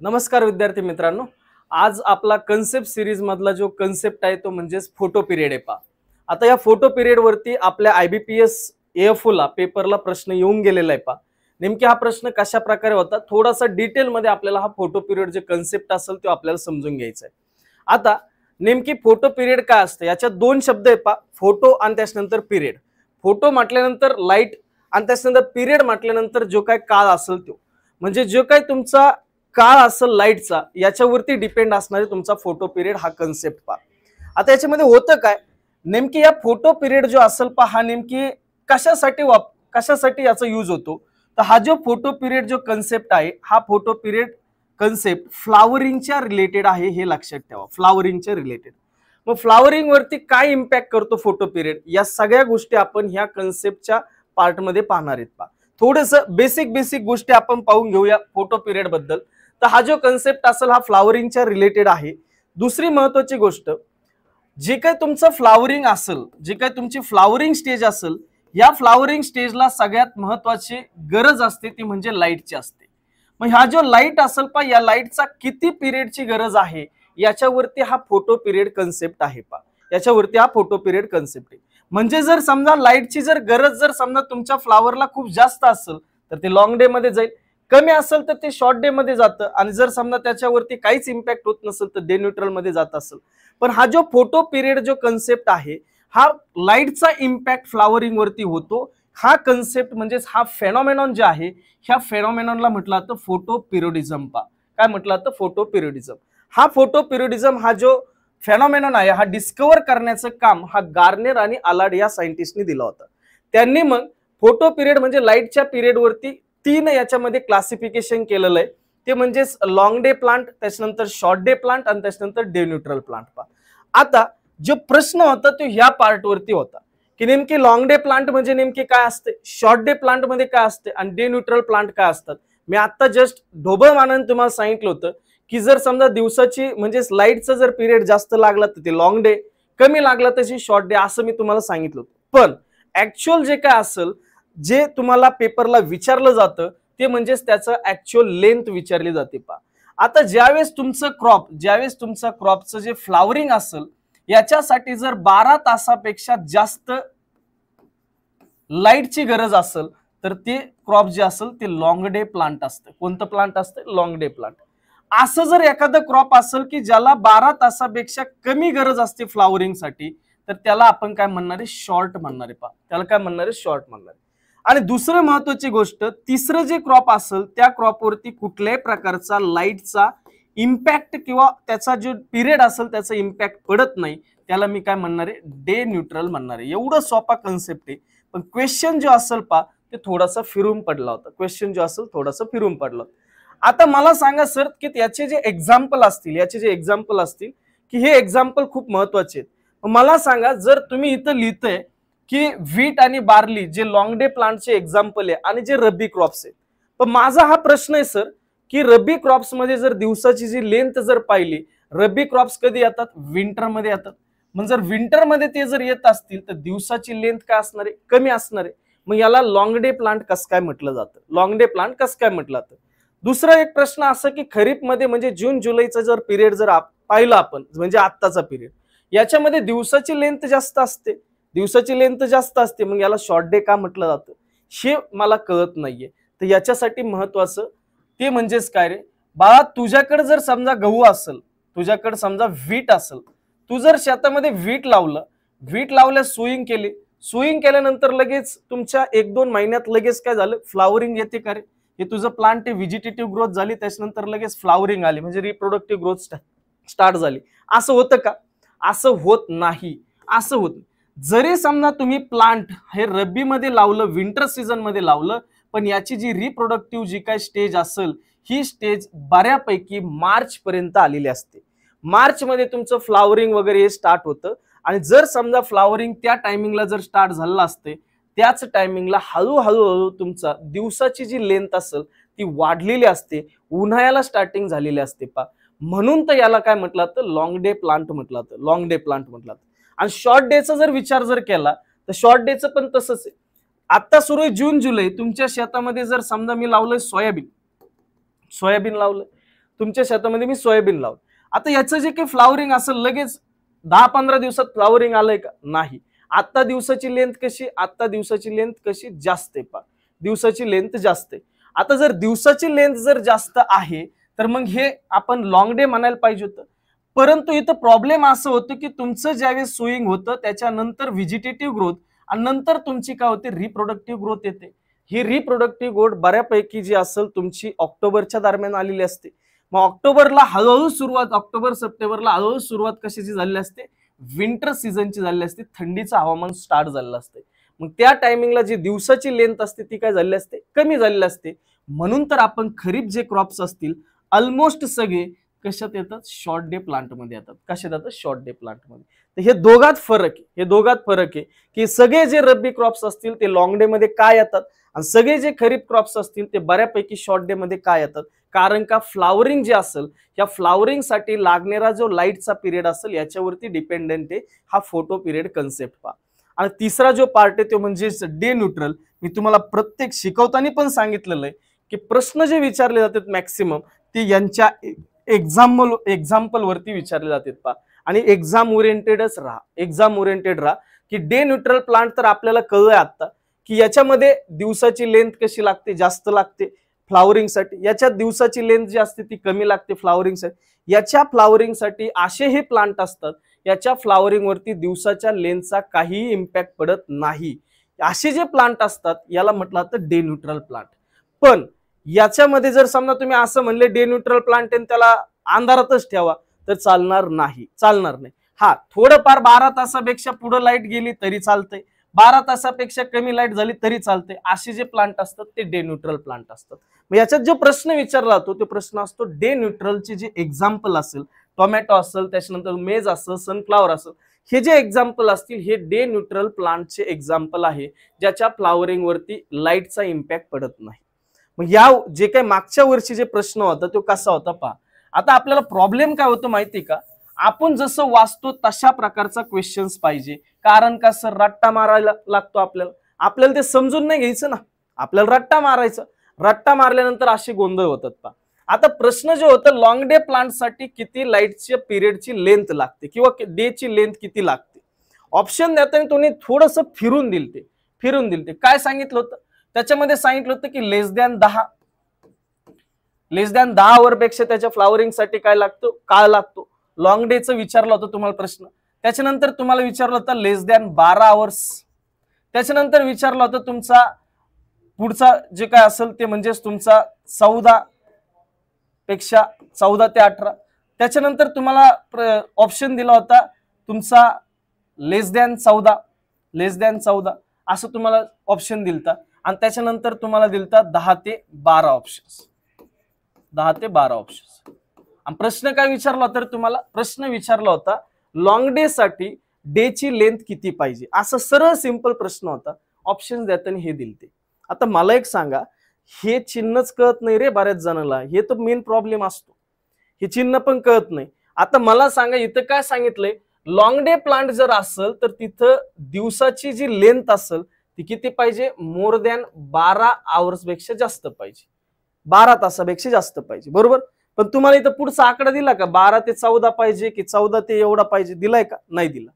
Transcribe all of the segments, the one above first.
नमस्कार विद्यार्थी मित्रांनो. आज आपला कन्सेप्ट सिरीज मधला जो कन्सेप्ट आहे तो म्हणजेच फोटो पिरियड आहे. आता या फोटो पिरियड वरती आपल्या IBPS AFO ला पेपरला प्रश्न येऊन गेलेला आहे. नेमकी हा प्रश्न कशा प्रकारे होता थोडासा डिटेल मध्ये आपल्याला हा फोटो पिरियड जे कन्सेप्ट असेल तो आपल्याला समजून घ्यायचा आहे. आता नेमकी फोटो पिरियड काय असते याच्यात दोन शब्द आहेत फोटो आणि त्याच्यानंतर पिरियड. फोटो म्हटल्यानंतर लाईट आणि त्याच्यानंतर पिरियड म्हटल्यानंतर जो काय काळ असेल तो म्हणजे जो काय तुमचा काळ असेल लाईटचा याच्यावरती डिपेंड असणारे तुमचा फोटो पिरियड हा कन्सेप्ट आता याच्यामध्ये होतं काय नेमकी या फोटो पिरियड जो असेल हा नेमकी कशासाठी याचा यूज होतो. तर हा जो फोटो पिरियड जो कन्सेप्ट आहे हा फोटो पिरियड कन्सेप्ट फ्लावरिंगच्या रिलेटेड आहे हे लक्षात ठेवा. फ्लावरिंगच्या रिलेटेड मग फ्लावरिंग वरती काय इम्पॅक्ट करतो फोटो पिरियड या सगळ्या गोष्टी आपण ह्या कन्सेप्टच्या पार्ट मध्ये पाहणार आहेत. थोडस बेसिक गोष्टी आपण पाहून घेऊया फोटो पिरियड बद्दल. तर हा जो कन्सेप्ट असेल हा फ्लावरिंगच्या रिलेटेड आहे. दुसरी महत्वाची गोष्ट जे काही तुमचं फ्लावरिंग असेल जे काही तुमची फ्लावरिंग स्टेज असेल या फ्लावरिंग स्टेजला सगळ्यात महत्वाची गरज असते ती म्हणजे लाईटची असते. मग हा जो लाईट असेल या लाईटचा किती पिरियडची गरज आहे याच्यावरती हा फोटो पिरियड कन्सेप्ट आहे. याच्यावरती हा फोटो पिरियड कन्सेप्ट आहे. म्हणजे जर समजा लाईटची जर गरज जर समजा तुमच्या फ्लावरला खूप जास्त असेल तर ते लॉंग डे मध्ये जाईल, कमी असेल तर ते शॉर्ट डे मध्ये जातं आणि जर समजा त्याच्यावरती काहीच इम्पॅक्ट होत नसेल तर डे न्यूट्रल मध्ये जात असेल. पण हा जो फोटो पिरियड जो कन्सेप्ट आहे हा लाईटचा इम्पॅक्ट फ्लावरिंग वरती होतो. हा कन्सेप्ट म्हणजेच हा फेनॉमेनॉन जे आहे ह्या फेनॉमेनॉनला म्हटलं जातं फोटो पिरियडिझम. काय म्हटलं जातं फोटो पिरियडिझम. हा फोटो पिरियडिझम हा जो फेनॉमेनॉन आहे हा डिस्कवर करण्याचं काम हा गार्नेर आणि अलार्ड या सायंटिस्टनी दिला होता. त्यांनी मग फोटो पिरियड म्हणजे लाईटच्या पिरियड वरती तीन याच्यामध्ये क्लासिफिकेशन केलेलं आहे. ते म्हणजे लॉंग डे प्लांट, त्याच्यानंतर शॉर्ट डे प्लांट आणि त्याच्यानंतर डे न्यूट्रल प्लांट. आता जो प्रश्न होता तो ह्या पार्ट वरती होता की नेमकी लॉंग डे प्लांट म्हणजे नेमके काय असते, शॉर्ट डे प्लांट मध्ये काय असते आणि डे न्यूट्रल प्लांट काय असतात. मी आता जस्ट ढोबळ मानाने तुम्हाला सांगितलं होतं की जर समजा दिवसाची म्हणजे लाईटचा जर पिरियड जास्त लागला तर ते लॉंग डे, कमी लागला तशी शॉर्ट डे असं मी तुम्हाला सांगितलं होतं. पण ऍक्च्युअल जे काय असेल जे तुम्हाला पेपरला विचारलं जातं ते म्हणजेच त्याचं ऍक्च्युअल लेंथ विचारली जाते. आता ज्यावेळेस तुमचं क्रॉपचं जे फ्लावरिंग असेल याच्यासाठी जर 12 तासापेक्षा जास्त लाईटची गरज असेल तर ते क्रॉप जे असेल ते लॉंग डे प्लांट असतं. कोणतं प्लांट असतं? Long day plant. असं जर एखादं क्रॉप असेल की ज्याला 12 तासापेक्षा कमी गरज असते फ्लावरिंगसाठी तर त्याला आपण काय म्हणणार आहे? शॉर्ट म्हणणार आहे. त्याला काय म्हणणार आहे? शॉर्ट म्हणणार आहे. आणि दुसरं महत्वाची गोष्ट तिसरं जे क्रॉप असेल त्या क्रॉपवरती कुठल्याही प्रकारचा लाईटचा इम्पॅक्ट किंवा त्याचा जो पिरियड असेल त्याचा इम्पॅक्ट पडत नाही त्याला मी काय म्हणणार आहे? डे न्यूट्रल म्हणणार आहे. एवढं सोपा कन्सेप्ट आहे. पण क्वेश्चन जो असेल ते थोडासा फिरून पडला होता. आता मला सांगा सर की याचे जे एक्झाम्पल असतील की हे एक्झाम्पल खूप महत्वाचे आहेत. मला सांगा जर तुम्ही इथं लिहितंय की व्हीट आणि बार्ली जे लॉंग डे प्लांटचे एक्झाम्पल आहे आणि जे रब्बी क्रॉप्स आहेत. पण माझा हा प्रश्न आहे सर की रब्बी क्रॉप्स मध्ये जर दिवसाची जी लेंथ जर पाहिली, रब्बी क्रॉप्स कधी येतात? विंटर मध्ये येतात. मग जर विंटर मध्ये ते जर येत असतील तर दिवसाची लेंथ काय असणार आहे? कमी असणार आहे. मग याला लॉंग डे प्लांट कसं काय म्हटलं जातं? दुसरा एक प्रश्न असा की खरीप मध्ये म्हणजे जून जुलैचा जर पिरियड जर पाहिलं आपण म्हणजे आत्ताचा पिरियड याच्यामध्ये दिवसाची लेंथ जास्त असते. मग याला शॉर्ट डे का म्हटलं जातं हे मला कळत नाहीये. तर याच्यासाठी महत्वाचं ते म्हणजेच काय रे बाळा, तुझ्याकडे जर समजा गहू असेल, तुझ्याकडे समजा व्हीट असेल, तू जर शेतामध्ये व्हीट लावल्या सुईंग केल्यानंतर लगेच तुमच्या 1-2 महिन्यात लगेच काय झालं? फ्लावरिंग येते का रे? हे तुझं प्लांट आहे व्हेजिटेटिव्ह ग्रोथ झाली त्याच्यानंतर लगेच फ्लावरिंग आली म्हणजे रिप्रोडक्टिव्ह ग्रोथ स्टार्ट झाली. असं होतं का? असं होत नाही. जरी समजा तुम्ही प्लांट हे रब्बी मध्ये लावलं, विंटर सीझन मध्ये लावलं, पण याची जी रिप्रोडक्टिव्ह जी काही स्टेज असेल ही स्टेज बऱ्यापैकी मार्च पर्यंत आलेली असते. मार्च मध्ये तुमचं फ्लावरिंग वगैरे हे स्टार्ट होतं आणि जर समजा फ्लावरिंग त्या टायमिंगला जर स्टार्ट झालं असते त्याच टायमिंगला हळूहळू तुमचा दिवसाची जी लेंथ असेल ती वाढलेली असते, उन्हाळ्याला स्टार्टिंग झालेली असते. म्हणून तर याला काय म्हटलं जातं? लॉंग डे प्लांट म्हटलं जातं. आणि शॉर्ट डेचा जर विचार जर केला तर शॉर्ट डेचं पण तसंच आहे. आता सुरू आहे जून जुलै, तुमच्या शेतामध्ये जर समजा मी लावलंय सोयाबीन लावलं तुमच्या शेतामध्ये मी सोयाबीन लावलं. आता याचं जे काही फ्लावरिंग असेल लगेच 10-15 दिवसात फ्लावरिंग आलंय का? नाही. आता दिवसाची लेंथ कशी? आता दिवसाची लेंथ कशी? जास्त आहे पा, दिवसाची लेंथ जास्त आहे. आता जर दिवसाची लेंथ जर जास्त आहे तर मग हे आपण लॉंग डे म्हणायला पाहिजे होतं. परंतु इथं प्रॉब्लेम असं होतं की तुमचं ज्यावेळेस सोईंग होतं त्याच्यानंतर व्हेजिटेटिव्ह ग्रोथ आणि नंतर तुमची काय होते, रिप्रोडक्टिव्ह ग्रोथ येते. ही रिप्रोडक्टिव्ह ग्रोथ बऱ्यापैकी जी असेल तुमची ऑक्टोबरच्या दरम्यान आलेली असते. मग ऑक्टोबरला हळूहळू सुरुवात, ऑक्टोबर सप्टेंबरला हळूहळू सुरुवात कशाची झालेली असते? विंटर सीझनची झालेली असते, थंडीचं हवामान स्टार्ट झालेलं असते. मग त्या टायमिंगला जी दिवसाची लेंथ असते ती काय झालेली असते? कमी झालेली असते. म्हणून तर आपण खरीप जे क्रॉप्स असतील ऑलमोस्ट सगळे कशात येतात? शॉर्ट डे प्लांट मध्ये येतात. कशात येतात? शॉर्ट डे प्लांट मध्ये. तर हे दोघात फरक आहे, हे दोघात फरक आहे की सगळे जे रब्बी क्रॉप्स असतील ते लॉंग डे मध्ये काय येतात आणि सगळे जे खरीप क्रॉप्स असतील ते बऱ्यापैकी शॉर्ट डे मध्ये काय येतात. कारण का फ्लावरिंग जे असेल या फ्लावरिंग साठी लागणारा जो लाईटचा पिरियड असेल याच्यावरती डिपेंडेंट आहे हा फोटो पिरियड कन्सेप्ट पहा. आणि तिसरा जो पार्ट आहे तो म्हणजे डे न्यूट्रल. मी तुम्हाला प्रत्येक शिकवताना पण सांगितलेलं आहे की प्रश्न जे विचारले जातात मॅक्सिमम ते यांच्या एक्झाम्पल वरती विचारले जातात पहा. आणि एक्झाम ओरिएंटेडच राहा, एक्झाम ओरिएंटेड राहा की डे न्यूट्रल प्लांट तर आपल्याला कळलंय आता की याच्यामध्ये दिवसाची लेंथ कशी लागते? जास्त लागते फ्लावरिंग साठी. याच्यात दिवसाची लेंथ जी असते ती कमी लागते फ्लावरिंग साठी. याच्या फ्लावरिंग साठी असे हे प्लांट असतात याच्या फ्लावरिंग वरती दिवसाच्या लेंथचा काहीही इम्पॅक्ट पडत नाही. असे जे प्लांट असतात याला म्हटलं जातं डे न्यूट्रल प्लांट. पण याच्यामध्ये जर समजा तुम्ही असं म्हणले डे न्यूट्रल प्लांट आहे त्याला अंधारातच ठेवा तर चालणार नाही, चालणार नाही. हा, थोडंफार 12 तासापेक्षा पुढे लाईट गेली तरी चालतंय, 12 तासापेक्षा कमी लाईट झाली तरी चालते. असे जे प्लांट असतात ते डे न्यूट्रल प्लांट असतात. मग याच्यात जो प्रश्न विचारला जातो तो प्रश्न असतो डे न्यूट्रलचे जे एक्झाम्पल असेल, टोमॅटो असेल, त्याच्यानंतर मेज असेल, सनफ्लावर असेल, हे जे एक्झाम्पल असतील हे डे न्यूट्रल प्लांटचे एक्झाम्पल आहे ज्याच्या फ्लावरिंग वरती लाईटचा इम्पॅक्ट पडत नाही. मग या जे काही मागच्या वर्षी जे प्रश्न होता तो कसा होता पहा. आता आपल्याला प्रॉब्लेम काय होतो माहिती का? आपण जसं वाचतो तशा प्रकारचा क्वेश्चन्स पाहिजे. कारण का सर रट्टा मारायला लागतो आपल्याला, आपल्याला ते समजून नाही घ्यायचं ना, आपल्याला रट्टा मारायचं. रट्टा मारल्यानंतर असे गोंधळ होतात पहा. आता प्रश्न जे होतं लॉंग डे प्लांट साठी किती लाईटच्या पिरियडची लेंथ लागते किंवा डे ची लेंथ किती लागते. ऑप्शन देताना तुम्ही थोडंसं फिरून दिलते. काय सांगितलं होतं त्याच्यामध्ये? सांगितलं होतं की लेस दॅन 10 आवर पेक्षा त्याच्या फ्लावरिंग साठी काय लागतो? काळ लागतो. लॉंग डेचं विचारलं होतं तुम्हाला प्रश्न. त्याच्यानंतर तुम्हाला विचारलं होतं लेस दॅन 12 आवर्स. त्याच्यानंतर विचारलं होतं तुमचा पुढचा जे काय असेल ते म्हणजेच तुमचा 14 ते 18. त्याच्यानंतर तुम्हाला ऑप्शन दिला होता तुमचा लेस दॅन 14 असं तुम्हाला ऑप्शन दिलता. आणि त्याच्यानंतर तुम्हाला दिलता 10 ते 12 ऑप्शन्स. आणि प्रश्न काय विचारला तर तुम्हाला प्रश्न विचारला होता लॉंग डे साठी डे ची लेंथ किती पाहिजे, असं सरळ सिंपल प्रश्न होता. ऑप्शन देताना हे दिलते. आता मला एक सांगा, हे चिन्हच कळत नाही रे बऱ्याच जणांना, हे तर मेन प्रॉब्लेम असतो, हे चिन्ह पण कळत नाही. आता मला सांगा इथं काय सांगितलंय, लॉंग डे प्लांट जर असेल तर तिथं दिवसाची जी लेंथ असेल ती किती पाहिजे? मोर दॅन 12 आवर्स पेक्षा जास्त पाहिजे, 12 तासापेक्षा जास्त पाहिजे, बरोबर. पण तुम्हाला इथं पुढचा आकडा दिला का? 12 ते 14 पाहिजे की 14 ते एवढा पाहिजे, दिलाय का? नाही दिला.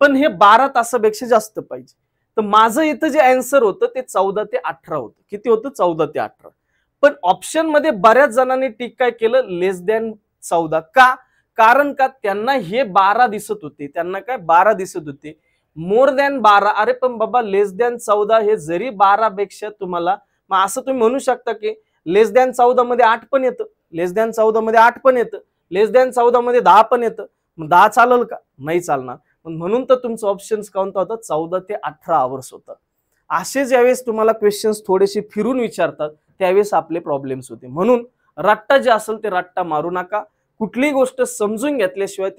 पण हे 12 तासापेक्षा जास्त पाहिजे. तर माझं इथं जे आन्सर होतं ते 14 ते 18 होतं. किती होतं? 14 ते 18. पण ऑप्शन मध्ये बऱ्याच जणांनी टिक काय केलं? लेस दॅन 14. का? कारण का त्यांना हे 12 दिसत होते, त्यांना काय 12 दिसत होते. मोर दॅन 12, अरे पण बाबा लेस दॅन 14 हे जरी 12 पेक्षा तुम्हाला, मग असं तुम्ही म्हणू शकता की लेस दॅन 14 मध्ये 8 पण येतं, लेस दॅन 14 मध्ये 8 पण येतं, लेस दॅन 14 मध्ये 10 पण येतं. मग 10 चालेल का? नाही चालणार. म्हणून तर तुमचं ऑप्शन्स कोणतं होतं? 14 ते 18 आवर्स होतं. असे ज्यावेळेस तुम्हाला क्वेश्चन्स थोडेसे फिरून विचारतात त्यावेळेस आपले प्रॉब्लेम्स होते. म्हणून रट्टा जे असेल ते रट्टा मारू नका. कुठलीही गोष्ट समजून घेतल्याशिवाय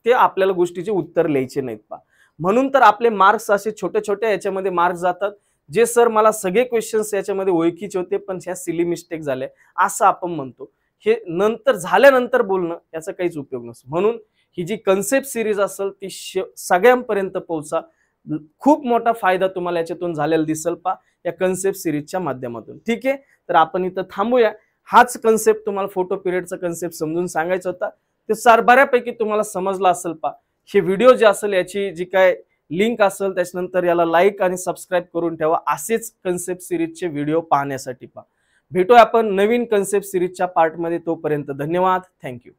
ते आपल्याला गोष्टीचे उत्तर लिहायचे नाहीत पहा. म्हणून तर आपले मार्क्स असे छोटे छोटे याच्यामध्ये मार्क्स जातात. जे सर मला सगळे क्वेश्चन्स याच्यामध्ये ओळखीचे होते पण ह्या सिली मिस्टेक झाल्या असं आपण म्हणतो, हे नंतर झाल्यानंतर बोलणं याचा काहीच उपयोग नसतो. म्हणून ही जी कन्सेप्ट सिरीज असेल ती सगळ्यांपर्यंत पोहोचा. खूप मोठा फायदा तुम्हाला याच्यातून झालेला दिसेल पहा या कन्सेप्ट सिरीजच्या माध्यमातून. ठीक आहे, तर आपण इथं थांबूया हाच कन्सेप्ट तुम्हाला फोटो पिरियडचा कन्सेप्ट समजून सांगायचा होता. ते बऱ्यापैकी तुम्हाला समजला असेल पा. हे व्हिडिओ जे असेल याची जी काय लिंक असेल त्याच्यानंतर याला लाईक आणि सबस्क्राईब करून ठेवा, असेच कन्सेप्ट सिरीजचे व्हिडिओ पाहण्यासाठी पा. भेटूया आपण नवीन कन्सेप्ट सिरीजच्या पार्टमध्ये. तोपर्यंत धन्यवाद. थँक्यू.